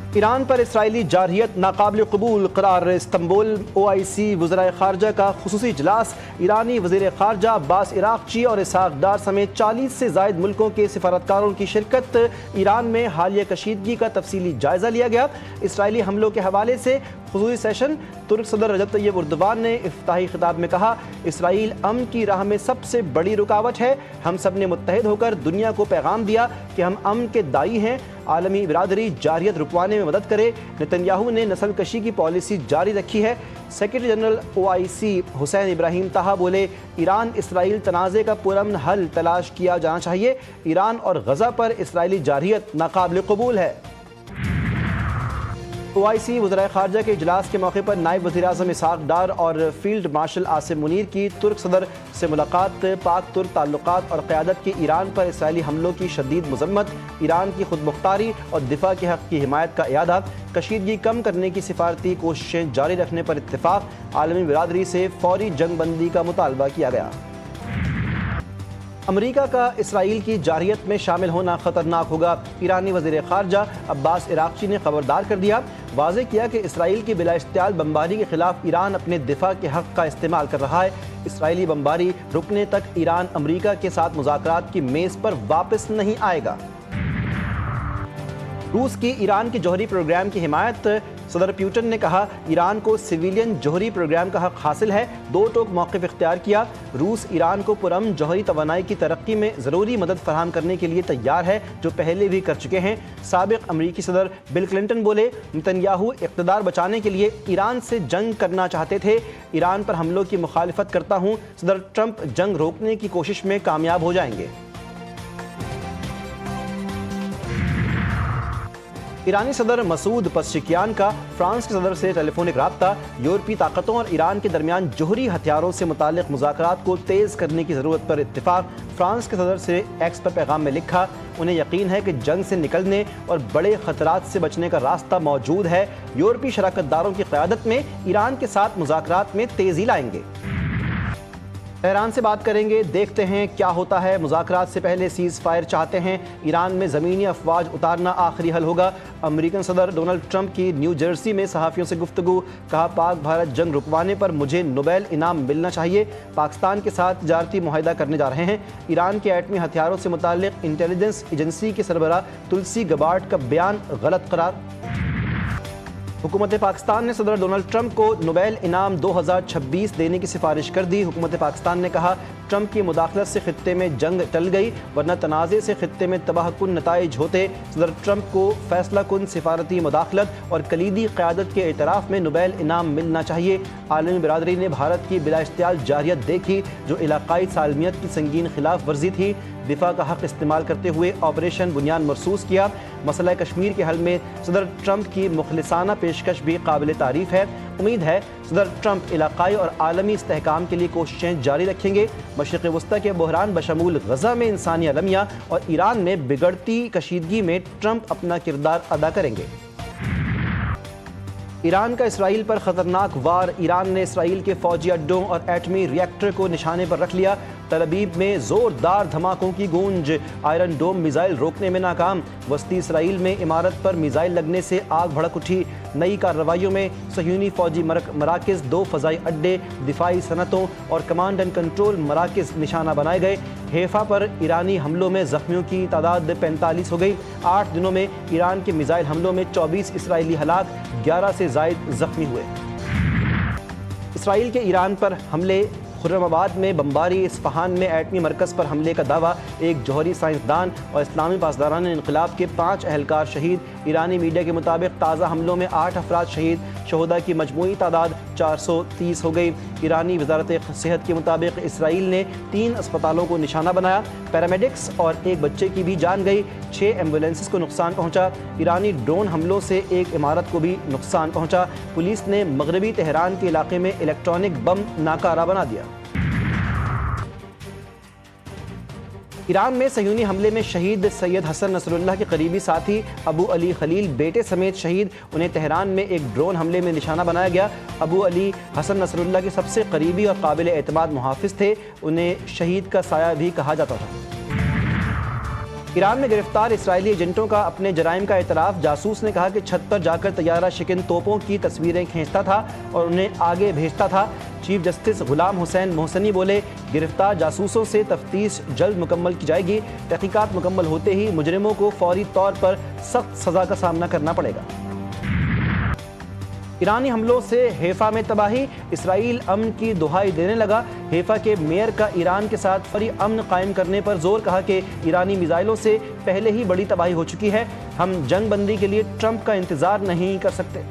ایران پر اسرائیلی جارحیت ناقابل قبول قرار استنبول OIC وزرائے خارجہ کا خصوصی اجلاس ایرانی وزیر خارجہ عباس عراقچی اور اسحاق ڈار سمیت 40 سے زائد ملکوں کے سفارتکاروں کی شرکت ایران میں حالیہ کشیدگی کا تفصیلی جائزہ لیا گیا اسرائیلی حملوں کے حوالے سے خصوصی سیشن ترک صدر رجب طیب اردوان نے افتتاحی خطاب میں کہا اسرائیل امن کی راہ میں سب سے بڑی رکاوٹ ہے ہم سب نے متحد ہو کر دنیا کو پیغام دیا کہ ہم امن کے داعی ہیں عالمی برادری جارحیت رکوانے میں مدد کرے نتن یاہو نے نسل کشی کی پالیسی جاری رکھی ہے سیکرٹری جنرل OIC حسین ابراہیم طہا بولے ایران اسرائیل تنازع کا پرامن حل تلاش کیا جانا چاہیے ایران اور غزہ پر اسرائیلی جارحیت ناقابل قبول ہے OIC وزرائے خارجہ کے اجلاس کے موقع پر نائب وزیر اعظم اسحاق ڈار اور فیلڈ مارشل عاصم منیر کی ترک صدر سے ملاقات پاک ترک تعلقات اور قیادت کی ایران پر اسرائیلی حملوں کی شدید مذمت ایران کی خود مختاری اور دفاع کے حق کی حمایت کا اعادہ کشیدگی کم کرنے کی سفارتی کوششیں جاری رکھنے پر اتفاق عالمی برادری سے فوری جنگ بندی کا مطالبہ کیا گیا امریکہ کا اسرائیل کی جارحیت میں شامل ہونا خطرناک ہوگا ایرانی وزیر خارجہ عباس عراقچی نے خبردار کر دیا واضح کیا کہ اسرائیل کی بلا اشتعال بمباری کے خلاف ایران اپنے دفاع کے حق کا استعمال کر رہا ہے اسرائیلی بمباری رکنے تک ایران امریکہ کے ساتھ مذاکرات کی میز پر واپس نہیں آئے گا روس کی ایران کے جوہری پروگرام کی حمایت صدر پیوٹن نے کہا ایران کو سویلین جوہری پروگرام کا حق حاصل ہے دو ٹوک موقف اختیار کیا روس ایران کو پرامن جوہری توانائی کی ترقی میں ضروری مدد فراہم کرنے کے لیے تیار ہے جو پہلے بھی کر چکے ہیں سابق امریکی صدر بل کلنٹن بولے نتن یاہو اقتدار بچانے کے لیے ایران سے جنگ کرنا چاہتے تھے ایران پر حملوں کی مخالفت کرتا ہوں صدر ٹرمپ جنگ روکنے کی کوشش میں کامیاب ہو جائیں گے ایرانی صدر مسعود پزشکیان کا فرانس کے صدر سے ٹیلی فونک رابطہ یورپی طاقتوں اور ایران کے درمیان جوہری ہتھیاروں سے متعلق مذاکرات کو تیز کرنے کی ضرورت پر اتفاق فرانس کے صدر سے ایکس پر پیغام میں لکھا انہیں یقین ہے کہ جنگ سے نکلنے اور بڑے خطرات سے بچنے کا راستہ موجود ہے یورپی شراکت داروں کی قیادت میں ایران کے ساتھ مذاکرات میں تیزی لائیں گے ایران سے بات کریں گے دیکھتے ہیں کیا ہوتا ہے مذاکرات سے پہلے سیز فائر چاہتے ہیں ایران میں زمینی افواج اتارنا آخری حل ہوگا امریکن صدر ڈونلڈ ٹرمپ کی نیو جرسی میں صحافیوں سے گفتگو کہا پاک بھارت جنگ رکوانے پر مجھے نوبیل انعام ملنا چاہیے پاکستان کے ساتھ تجارتی معاہدہ کرنے جا رہے ہیں ایران کے ایٹمی ہتھیاروں سے متعلق انٹیلیجنس ایجنسی کے سربراہ تلسی گبارڈ کا بیان غلط قرار حکومت پاکستان نے صدر ڈونلڈ ٹرمپ کو نوبیل انعام 2026 دینے کی سفارش کر دی حکومت پاکستان نے کہا ٹرمپ کی مداخلت سے خطے میں جنگ ٹل گئی ورنہ تنازع سے خطے میں تباہ کن نتائج ہوتے صدر ٹرمپ کو فیصلہ کن سفارتی مداخلت اور کلیدی قیادت کے اعتراف میں نوبیل انعام ملنا چاہیے عالمی برادری نے بھارت کی بلا اشتعال جارحیت دیکھی جو علاقائی سالمیت کی سنگین خلاف ورزی تھی دفاع کا حق استعمال کرتے ہوئے آپریشن بنیان مرصوص کیا مسئلہ کشمیر کے حل میں صدر ٹرمپ کی مخلصانہ پیشکش بھی قابل تعریف ہے امید ہے صدر ٹرمپ علاقائی اور عالمی استحکام کے لیے کوششیں جاری رکھیں گے مشرق وسطی کے بحران بشمول غزہ میں انسانی المیہ اور ایران میں بگڑتی کشیدگی میں ٹرمپ اپنا کردار ادا کریں گے ایران کا اسرائیل پر خطرناک وار ایران نے اسرائیل کے فوجی اڈوں اور ایٹمی ری ایکٹر کو نشانے پر رکھ لیا تل ابیب میں زوردار دھماکوں کی گونج آئرن ڈوم میزائل روکنے میں ناکام وسطی اسرائیل میں عمارت پر میزائل لگنے سے آگ بھڑک اٹھی نئی کارروائیوں میں صہیونی فوجی مراکز 2 فضائی اڈے دفاعی صنعتوں اور کمانڈ اینڈ کنٹرول مراکز نشانہ بنائے گئے حیفا پر ایرانی حملوں میں زخمیوں کی تعداد 45 ہو گئی 8 دنوں میں ایران کے میزائل حملوں میں 24 اسرائیلی ہلاک 11 سے زائد زخمی ہوئے اسرائیل کے ایران پر حملے خرم آباد میں بمباری اصفہان میں ایٹمی مرکز پر حملے کا دعویٰ ایک جوہری سائنسدان اور اسلامی پاسداران انقلاب کے 5 اہلکار شہید ایرانی میڈیا کے مطابق تازہ حملوں میں 8 افراد شہید شہداء کی مجموعی تعداد 430 ہو گئی ایرانی وزارت صحت کے مطابق اسرائیل نے 3 اسپتالوں کو نشانہ بنایا پیرامیڈکس اور ایک بچے کی بھی جان گئی 6 ایمبولینسز کو نقصان پہنچا ایرانی ڈرون حملوں سے ایک عمارت کو بھی نقصان پہنچا پولیس نے مغربی تہران کے علاقے میں الیکٹرانک بم ناکارہ بنا دیا ایران میں صہیونی حملے میں شہید سید حسن نصر اللہ کے قریبی ساتھی ابو علی خلیل بیٹے سمیت شہید انہیں تہران میں ایک ڈرون حملے میں نشانہ بنایا گیا ابو علی حسن نصر اللہ کے سب سے قریبی اور قابل اعتماد محافظ تھے انہیں شہید کا سایہ بھی کہا جاتا تھا ایران میں گرفتار اسرائیلی ایجنٹوں کا اپنے جرائم کا اعتراف۔ جاسوس نے کہا کہ چھت پر جا کر طیارہ شکن توپوں کی تصویریں کھینچتا تھا اور انہیں آگے بھیجتا تھا۔ چیف جسٹس غلام حسین محسنی بولے، گرفتار جاسوسوں سے تفتیش جلد مکمل کی جائے گی۔ تحقیقات مکمل ہوتے ہی مجرموں کو فوری طور پر سخت سزا کا سامنا کرنا پڑے گا۔ ایرانی حملوں سے حیفا میں تباہی، اسرائیل امن کی دہائی دینے لگا۔ حیفا کے میئر کا ایران کے ساتھ فوری امن قائم کرنے پر زور، کہا کہ ایرانی میزائلوں سے پہلے ہی بڑی تباہی ہو چکی ہے، ہم جنگ بندی کے لیے ٹرمپ کا انتظار نہیں کر سکتے۔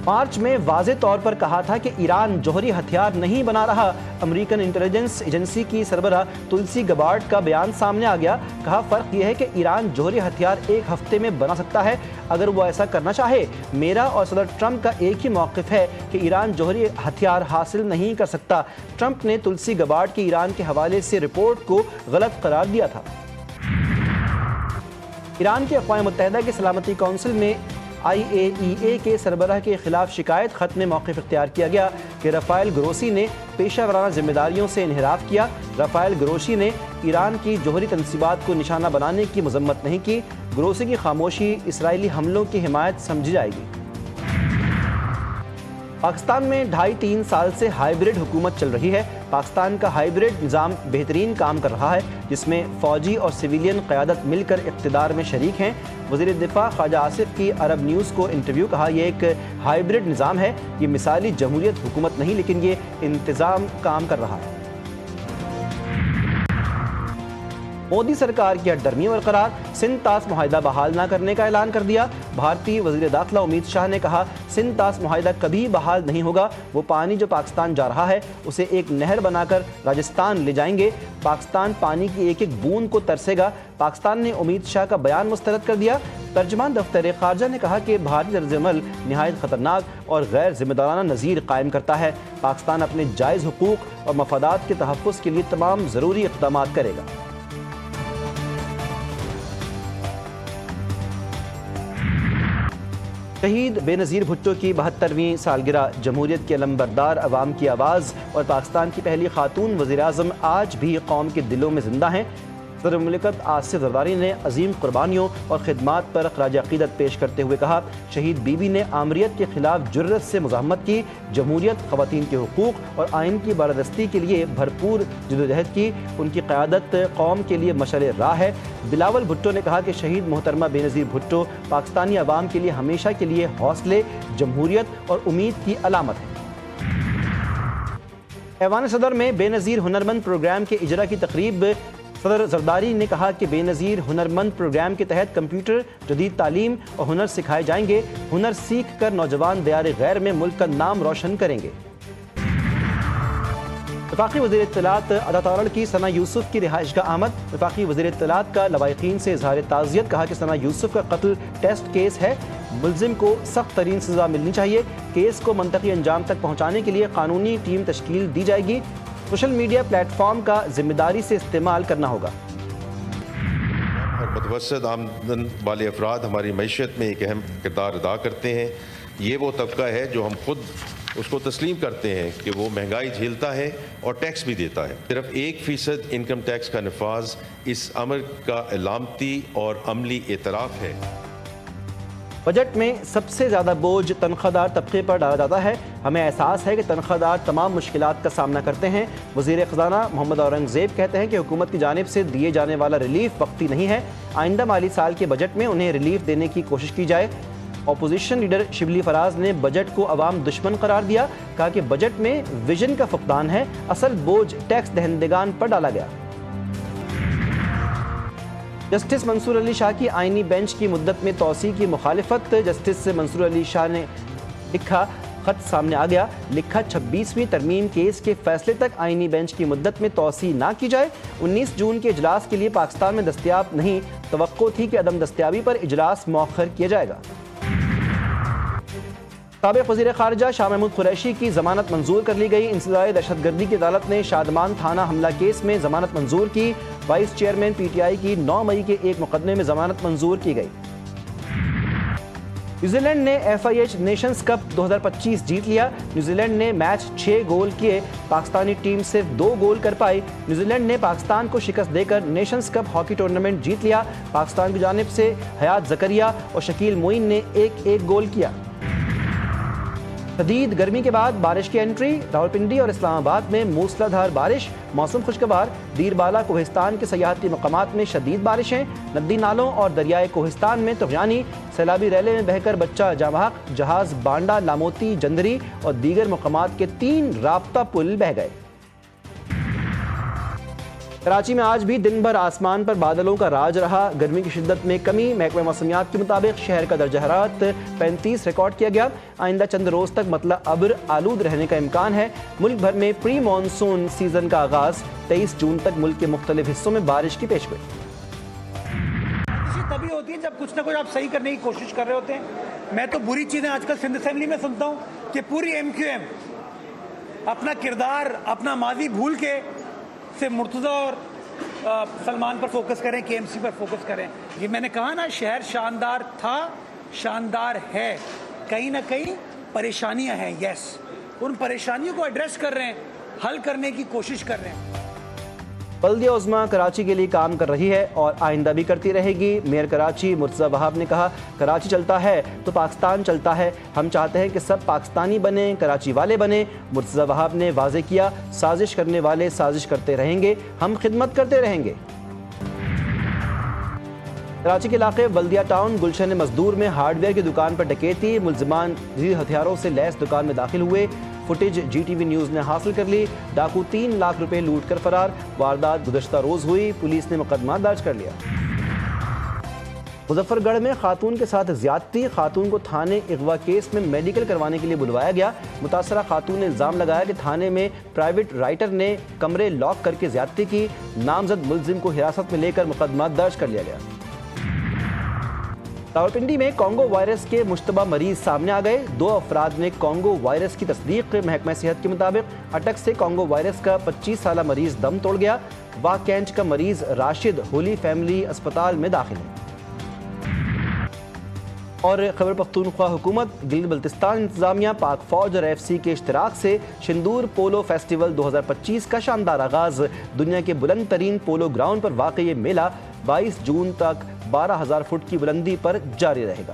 مارچ میں واضح طور پر کہا تھا کہ ایران جوہری ہتھیار نہیں بنا رہا۔ امریکن انٹیلیجنس ایجنسی کی سربراہ تلسی گبارڈ کا بیان سامنے آ گیا۔ کہا فرق یہ ہے کہ ایران جوہری ہتھیار ایک ہفتے میں بنا سکتا ہے اگر وہ ایسا کرنا چاہے۔ میرا اور صدر ٹرمپ کا ایک ہی موقف ہے کہ ایران جوہری ہتھیار حاصل نہیں کر سکتا۔ ٹرمپ نے تلسی گبارڈ کی ایران کے حوالے سے رپورٹ کو غلط قرار دیا تھا۔ ایران کے اقوام متحدہ کے سلامتی کونسل میں IAEA کے سربراہ کے خلاف شکایت خط میں موقف اختیار کیا گیا کہ رافائل گروسی نے پیشہ ورانہ ذمہ داریوں سے انحراف کیا۔ رافائل گروسی نے ایران کی جوہری تنصیبات کو نشانہ بنانے کی مذمت نہیں کی۔ گروسی کی خاموشی اسرائیلی حملوں کی حمایت سمجھی جائے گی۔ پاکستان میں 2.5-3 سال سے ہائیبرڈ حکومت چل رہی ہے۔ پاکستان کا ہائیبرڈ نظام بہترین کام کر رہا ہے، جس میں فوجی اور سویلین قیادت مل کر اقتدار میں شریک ہیں۔ وزیر دفاع خواجہ آصف کی عرب نیوز کو انٹرویو، کہا یہ ایک ہائیبرڈ نظام ہے، یہ مثالی جمہوریت حکومت نہیں لیکن یہ انتظام کام کر رہا ہے۔ مودی سرکار کی ہٹ درمی برقرار، سندھ طاس معاہدہ بحال نہ کرنے کا اعلان کر دیا۔ بھارتی وزیر داخلہ امت شاہ نے کہا سندھ طاس معاہدہ کبھی بحال نہیں ہوگا، وہ پانی جو پاکستان جا رہا ہے اسے ایک نہر بنا کر راجستھان لے جائیں گے، پاکستان پانی کی ایک ایک بوند کو ترسے گا۔ پاکستان نے امت شاہ کا بیان مسترد کر دیا۔ ترجمان دفتر خارجہ نے کہا کہ بھارتی طرز عمل نہایت خطرناک اور غیر ذمہ دارانہ نظیر قائم کرتا ہے۔ پاکستان اپنے جائز حقوق اور مفادات کے تحفظ کے لیے تمام ضروری اقدامات کرے گا۔ شہید بے نظیر بھٹو کی 72ویں سالگرہ، جمہوریت کے علمبردار عوام کی آواز اور پاکستان کی پہلی خاتون وزیر اعظم آج بھی قوم کے دلوں میں زندہ ہیں۔ صدر مملکت آصف زرداری نے عظیم قربانیوں اور خدمات پر خراج عقیدت پیش کرتے ہوئے کہا شہید بی بی نے آمریت کے خلاف جرأت سے مزاحمت کی، جمہوریت، خواتین کے حقوق اور آئین کی بالادستی کے لیے بھرپور جدوجہد کی۔ ان کی قیادت قوم کے لیے مشعل راہ ہے۔ بلاول بھٹو نے کہا کہ شہید محترمہ بے نظیر بھٹو پاکستانی عوام کے لیے ہمیشہ کے لیے حوصلے، جمہوریت اور امید کی علامت ہے۔ ایوان صدر میں بے نظیر ہنرمند پروگرام کے اجرا کی تقریب، صدر زرداری نے کہا کہ بے نظیر ہنرمند پروگرام کے تحت کمپیوٹر، جدید تعلیم اور ہنر سکھائے جائیں گے۔ ہنر سیکھ کر نوجوان دیار غیر میں ملک کا نام روشن کریں گے۔ وفاقی وزیر اطلاعات عطا تارڑ کی ثنا یوسف کی رہائش گاہ آمد۔ وفاقی وزیر اطلاعات کا لواحقین سے اظہار تعزیت، کہا کہ ثنا یوسف کا قتل ٹیسٹ کیس ہے، ملزم کو سخت ترین سزا ملنی چاہیے۔ کیس کو منطقی انجام تک پہنچانے کے لیے قانونی ٹیم تشکیل دی جائے گی۔ سوشل میڈیا پلیٹ فارم کا ذمہ داری سے استعمال کرنا ہوگا۔ اور متوسط آمدن والے افراد ہماری معیشت میں ایک اہم کردار ادا کرتے ہیں۔ یہ وہ طبقہ ہے جو ہم خود اس کو تسلیم کرتے ہیں کہ وہ مہنگائی جھیلتا ہے اور ٹیکس بھی دیتا ہے۔ صرف 1% انکم ٹیکس کا نفاذ اس امر کا علامتی اور عملی اعتراف ہے۔ بجٹ میں سب سے زیادہ بوجھ تنخواہ دار طبقے پر ڈالا جاتا ہے۔ ہمیں احساس ہے کہ تنخواہ دار تمام مشکلات کا سامنا کرتے ہیں۔ وزیر خزانہ محمد اورنگزیب کہتے ہیں کہ حکومت کی جانب سے دیے جانے والا ریلیف وقتی نہیں ہے، آئندہ مالی سال کے بجٹ میں انہیں ریلیف دینے کی کوشش کی جائے۔ اپوزیشن لیڈر شبلی فراز نے بجٹ کو عوام دشمن قرار دیا، کہا کہ بجٹ میں ویژن کا فقدان ہے، اصل بوجھ ٹیکس دہندگان پر ڈالا گیا۔ جسٹس منصور علی شاہ کی آئینی بینچ کی مدت میں توسیع کی مخالفت، جسٹس منصور علی شاہ نے لکھا خط سامنے آ گیا، لکھا 26ویں ترمیم کیس کے فیصلے تک آئینی بینچ کی مدت میں توسیع نہ کی جائے۔ 19 جون کے اجلاس کے لیے پاکستان میں دستیاب نہیں، توقع تھی کہ عدم دستیابی پر اجلاس مؤخر کیا جائے گا۔ سابق وزیر خارجہ شاہ محمود قریشی کی ضمانت منظور کر لی گئی۔ انسداد دہشت گردی کی عدالت نے شادمان تھانہ حملہ کیس میں ضمانت منظور کی۔ وائس چیئرمین PTI کی 9 مئی کے ایک مقدمے میں ضمانت منظور کی گئی۔ نیوزی لینڈ نے FIH نیشنز کپ 2025 جیت لیا۔ نیوزی لینڈ نے میچ 6 گول کیے، پاکستانی ٹیم صرف 2 گول کر پائی۔ نیوزی لینڈ نے پاکستان کو شکست دے کر نیشنز کپ ہاکی ٹورنامنٹ جیت لیا۔ پاکستان کی جانب سے حیات زکریا اور شکیل معین نے ایک گول کیا۔ شدید گرمی کے بعد بارش کی انٹری، راولپنڈی اور اسلام آباد میں موسلا دھار بارش، موسم خوشگوار۔ دیر بالا کوہستان کے سیاحتی مقامات میں شدید بارشیں، ندی نالوں اور دریائے کوہستان میں طغیانی، سیلابی ریلے میں بہہ کر بچہ جامحق، جہاز بانڈا، لاموتی، جندری اور دیگر مقامات کے 3 رابطہ پل بہہ گئے۔ کراچی میں آج بھی دن بھر آسمان پر بادلوں کا راج رہا، گرمی کی شدت میں کمی۔ محکمہ موسمیات کے مطابق شہر کا درجہ حرارت 35 ریکارڈ کیا گیا۔ آئندہ چند روز تک مطلع ابر آلود رہنے کا امکان ہے۔ ملک بھر میں پری مانسون سیزن کا آغاز، 23 جون تک ملک کے مختلف حصوں میں بارش کی پیشگوئی۔ تبھی ہوتی ہے جب کچھ نہ کچھ آپ صحیح کرنے کی کوشش کر رہے ہوتے ہیں۔ میں تو بری چیزیں آج کل سندھ اسمبلی میں سنتا ہوں کہ پوری MQM اپنا کردار، اپنا ماضی بھول کے سے مرتضیٰ اور سلمان پر فوکس کریں، KMC پر فوکس کریں۔ یہ میں نے کہا نا، شہر شاندار تھا، شاندار ہے، کہیں نہ کہیں پریشانیاں ہیں، یس، ان پریشانیوں کو ایڈریس کر رہے ہیں، حل کرنے کی کوشش کر رہے ہیں۔ بلدیہ عظمیٰ کراچی کے لیے کام کر رہی ہے اور آئندہ بھی کرتی رہے گی۔ میئر کراچی مرتضیٰ وہاب نے کہا، کراچی چلتا ہے تو پاکستان چلتا ہے، ہم چاہتے ہیں کہ سب پاکستانی بنیں، کراچی والے بنیں۔ مرتضیٰ وہاب نے واضح کیا، سازش کرنے والے سازش کرتے رہیں گے، ہم خدمت کرتے رہیں گے۔ کراچی کے علاقے بلدیہ ٹاؤن گلشن مزدور میں ہارڈ ویئر کی دکان پر ڈکیتی، ملزمان جدید ہتھیاروں سے لیس دکان میں داخل ہوئے۔ فوٹیج GTV نیوز نے حاصل کر لی۔ ڈاکو 3 لاکھ روپے لوٹ کر فرار۔ واردات گزشتہ روز ہوئی، پولیس نے مقدمہ درج کر لیا۔ مظفر گڑھ میں خاتون کے ساتھ زیادتی، خاتون کو تھانے اغوا کیس میں میڈیکل کروانے کے لیے بلوایا گیا۔ متاثرہ خاتون نے الزام لگایا کہ تھانے میں پرائیویٹ رائٹر نے کمرے لاک کر کے زیادتی کی۔ نامزد ملزم کو حراست میں لے کر مقدمہ درج کر لیا گیا۔ راولپنڈی میں کانگو وائرس کے مشتبہ مریض سامنے آ گئے، 2 افراد نے کانگو وائرس کی تصدیق۔ محکمہ صحت کے مطابق اٹک سے کانگو وائرس کا 25 سالہ مریض دم توڑ گیا۔ واہ کینچ کا مریض راشد ہولی فیملی اسپتال میں داخل ہے۔ اور خیبر پختونخوا حکومت، گلگت بلتستان انتظامیہ، پاک فوج اور FC کے اشتراک سے شندور پولو فیسٹیول 2025 کا شاندار آغاز۔ دنیا کے بلند ترین پولو گراؤنڈ پر واقع یہ میلہ 22 جون تک 12,000 فٹ کی بلندی پر جاری رہے گا۔